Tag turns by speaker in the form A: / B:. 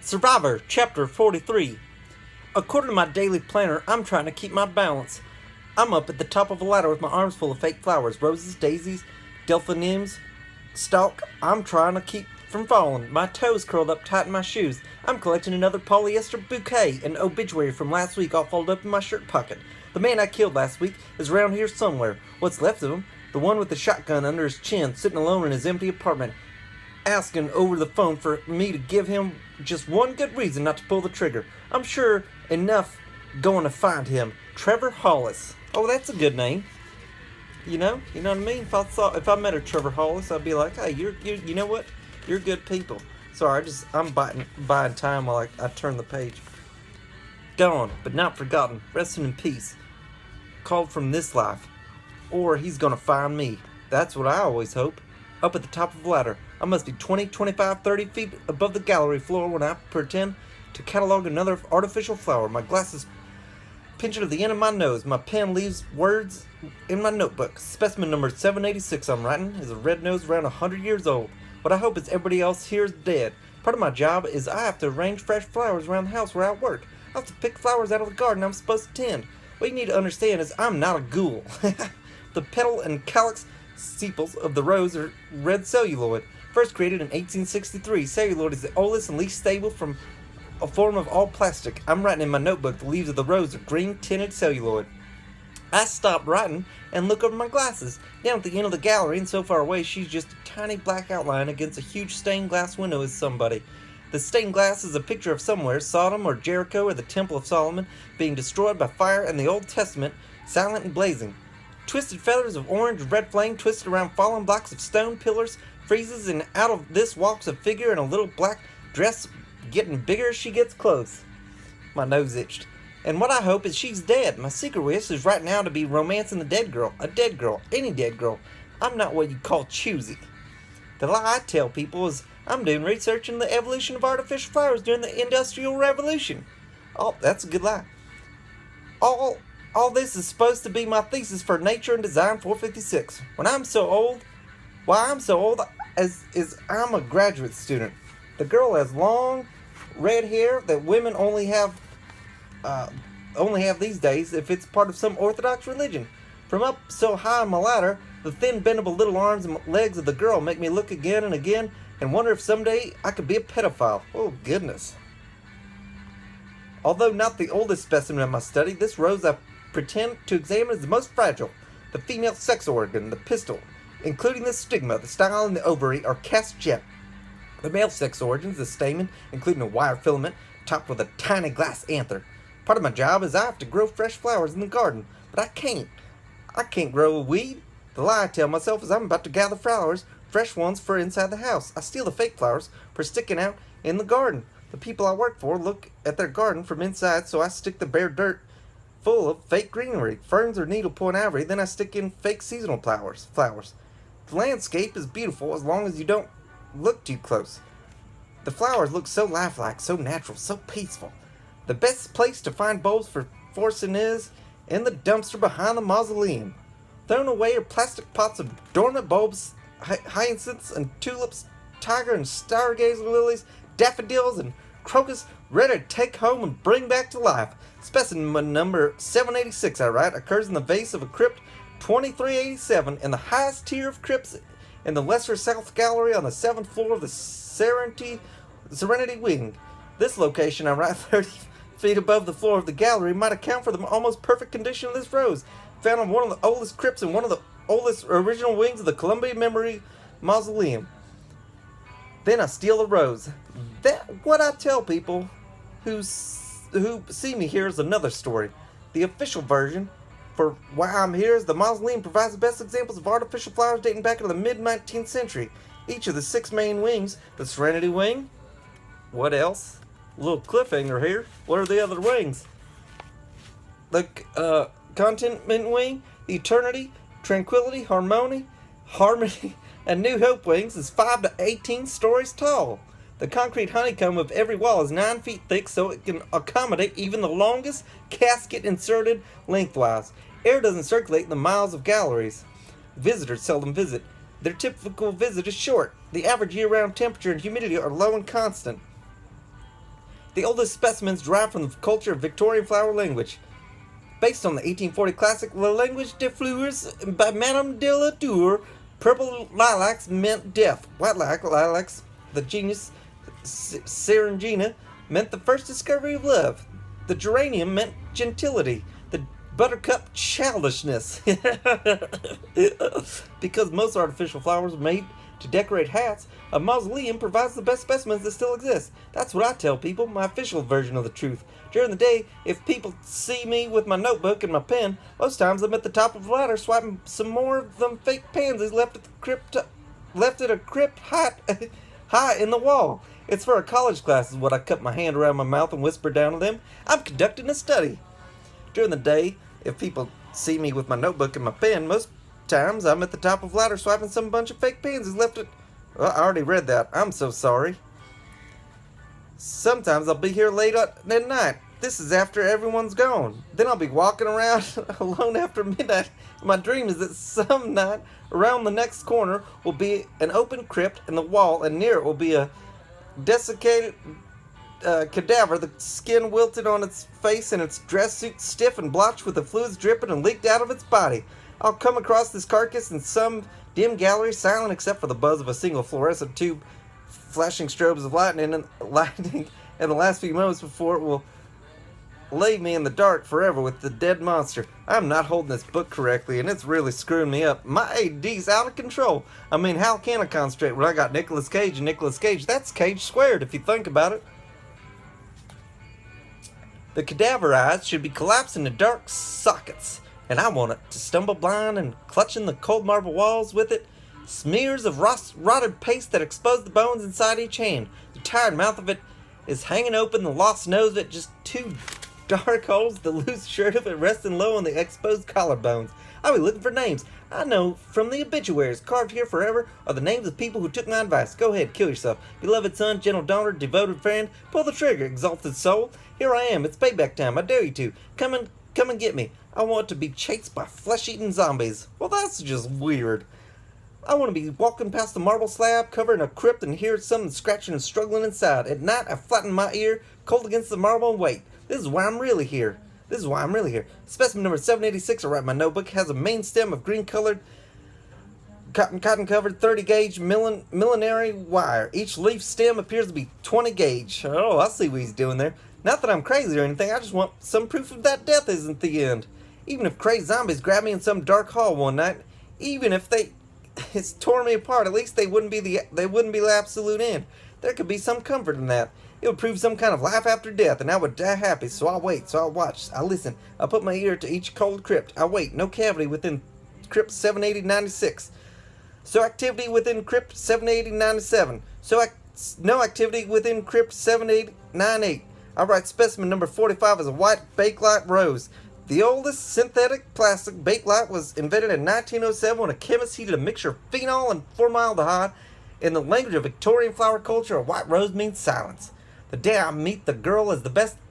A: Survivor, Chapter 43. According to my daily planner, I'm trying to keep my balance. I'm up at the top of a ladder with my arms full of fake flowers, roses, daisies, delphiniums, stalk. I'm trying to keep from falling. My toes curled up tight in my shoes. I'm collecting another polyester bouquet, an obituary from last week all folded up in my shirt pocket. The man I killed last week is around here somewhere. What's left of him? The one with the shotgun under his chin, sitting alone in his empty apartment, asking over the phone for me to give him just one good reason not to pull the trigger. I'm sure enough going to find him. Trevor Hollis. Oh, that's a good name. You know what I mean? If I met a Trevor Hollis, I'd be like, hey, you know what? You're good people. Sorry, I'm buying time while I turn the page. Gone, but not forgotten. Resting in peace. Called from this life. Or he's gonna find me. That's what I always hope. Up at the top of the ladder. I must be 20, 25, 30 feet above the gallery floor when I pretend to catalog another artificial flower. My glasses pinching to the end of my nose. My pen leaves words in my notebook. Specimen number 786 I'm writing is a red nose around 100 years old. What I hope is everybody else here is dead. Part of my job is I have to arrange fresh flowers around the house where I work. I have to pick flowers out of the garden I'm supposed to tend. What you need to understand is I'm not a ghoul. The petal and calyx sepals of the rose are red celluloid. First created in 1863, celluloid is the oldest and least stable from a form of all plastic. I'm writing in my notebook the leaves of the rose are green tinted celluloid. I stop writing and look over my glasses. Down at the end of the gallery and so far away she's just a tiny black outline against a huge stained glass window is somebody. The stained glass is a picture of somewhere, Sodom or Jericho or the Temple of Solomon, being destroyed by fire in the Old Testament, silent and blazing. Twisted feathers of orange and red flame twisted around fallen blocks of stone pillars, freezes, and out of this walks a figure in a little black dress, getting bigger as she gets close. My nose itched. And what I hope is she's dead. My secret wish is right now to be romancing the dead girl. A dead girl. Any dead girl. I'm not what you call choosy. The lie I tell people is I'm doing research in the evolution of artificial flowers during the Industrial Revolution. Oh, that's a good lie. All this is supposed to be my thesis for Nature and Design 456. When I'm so old, as I'm a graduate student. The girl has long red hair that women only have these days if it's part of some Orthodox religion. From up so high on my ladder, the thin bendable little arms and legs of the girl make me look again and again and wonder if someday I could be a pedophile. Oh goodness. Although not the oldest specimen of my study, this rose I pretend to examine is the most fragile. The female sex organ, the pistil, including the stigma, the style, and the ovary, are cast jet. The male sex organs, the stamen, including a wire filament, topped with a tiny glass anther. Part of my job is I have to grow fresh flowers in the garden, but I can't. I can't grow a weed. The lie I tell myself is I'm about to gather flowers, fresh ones for inside the house. I steal the fake flowers for sticking out in the garden. The people I work for look at their garden from inside, so I stick the bare dirt full of fake greenery, ferns or needlepoint ivory, then I stick in fake seasonal flowers. The landscape is beautiful as long as you don't look too close. The flowers look so lifelike, so natural, so peaceful. The best place to find bulbs for forcing is in the dumpster behind the mausoleum. Thrown away are plastic pots of dormant bulbs, hyacinths and tulips, tiger and stargazer lilies, daffodils and crocus, ready to take home and bring back to life. Specimen number 786, I write, occurs in the vase of a crypt 2387 in the highest tier of crypts in the Lesser South Gallery on the 7th floor of the Serenity Wing. This location, I write, 30 feet above the floor of the gallery might account for the almost perfect condition of this rose, found on one of the oldest crypts in one of the oldest original wings of the Columbia Memory Mausoleum. Then I steal the rose. What I tell people who see me here is another story. The official version for why I'm here is the mausoleum provides the best examples of artificial flowers dating back into the mid-19th century. Each of the 6 main wings, the Serenity Wing, what else? A little cliffhanger here. What are the other wings? The Contentment Wing, the Eternity, Tranquility, Harmony, and New Hope wings is 5 to 18 stories tall. The concrete honeycomb of every wall is 9 feet thick, so it can accommodate even the longest casket inserted lengthwise. Air doesn't circulate in the miles of galleries. Visitors seldom visit. Their typical visit is short. The average year-round temperature and humidity are low and constant. The oldest specimens derived from the culture of Victorian flower language. Based on the 1840 classic La Language des Fleurs by Madame de la Tour, purple lilacs meant death. White lilacs, the genus Syringina, meant the first discovery of love. The geranium meant gentility. The buttercup, childishness. Because most artificial flowers are made to decorate hats, a mausoleum provides the best specimens that still exist. That's what I tell people, my official version of the truth. During the day, if people see me with my notebook and my pen, most times I'm at the top of the ladder swiping some more of them fake pansies left at a crypt high in the wall. It's for a college class is what I cup my hand around my mouth and whisper down to them. I'm conducting a study. During the day, if people see me with my notebook and my pen, most times I'm at the top of the ladder swiping some bunch of fake pansies left at... Well, I already read that. I'm so sorry. Sometimes I'll be here late at night. This is after everyone's gone. Then I'll be walking around alone after midnight. My dream is that some night around the next corner will be an open crypt in the wall, and near it will be a desiccated cadaver, the skin wilted on its face and its dress suit stiff and blotched with the fluids dripping and leaked out of its body. I'll come across this carcass in some dim gallery, silent except for the buzz of a single fluorescent tube flashing strobes of lightning in the last few moments before it will leave me in the dark forever with the dead monster. I'm not holding this book correctly, and it's really screwing me up. My AD's out of control. I mean, how can I concentrate when I got Nicolas Cage and Nicolas Cage? That's Cage squared, if you think about it. The cadaver eyes should be collapsed into dark sockets, and I want it to stumble blind and clutching the cold marble walls with it. Smears of rotted paste that expose the bones inside each hand. The tired mouth of it is hanging open, the lost nose of it just two dark holes, the loose shirt of it resting low on the exposed collarbones. I'll be looking for names. I know from the obituaries carved here forever are the names of people who took my advice. Go ahead, kill yourself. Beloved son, gentle daughter, devoted friend, pull the trigger, exalted soul. Here I am, it's payback time, I dare you to. Come and get me. I want to be chased by flesh-eating zombies. Well, that's just weird. I want to be walking past the marble slab, covering a crypt, and hear something scratching and struggling inside. At night, I flatten my ear, cold against the marble, and wait. This is why I'm really here. Specimen number 786, I write in my notebook, has a main stem of green-colored, cotton-covered 30-gauge millenary wire. Each leaf stem appears to be 20-gauge. Oh, I see what he's doing there. Not that I'm crazy or anything, I just want some proof of that death isn't the end. Even if crazy zombies grabbed me in some dark hall one night, even if it's tore me apart, at least they wouldn't be the absolute end. There could be some comfort in that. It would prove some kind of life after death, and I would die happy, so I'll wait, so I'll watch, I'll listen. I'll put my ear to each cold crypt. I'll wait, no cavity within crypt 780-96. So activity within crypt 780-97. No activity within crypt 780-98. I'll write specimen number 45 as a white bakelite rose. The oldest synthetic plastic bakelite was invented in 1907 when a chemist heated a mixture of phenol and formaldehyde. In the language of Victorian flower culture, a white rose means silence. The day I meet the girl is the best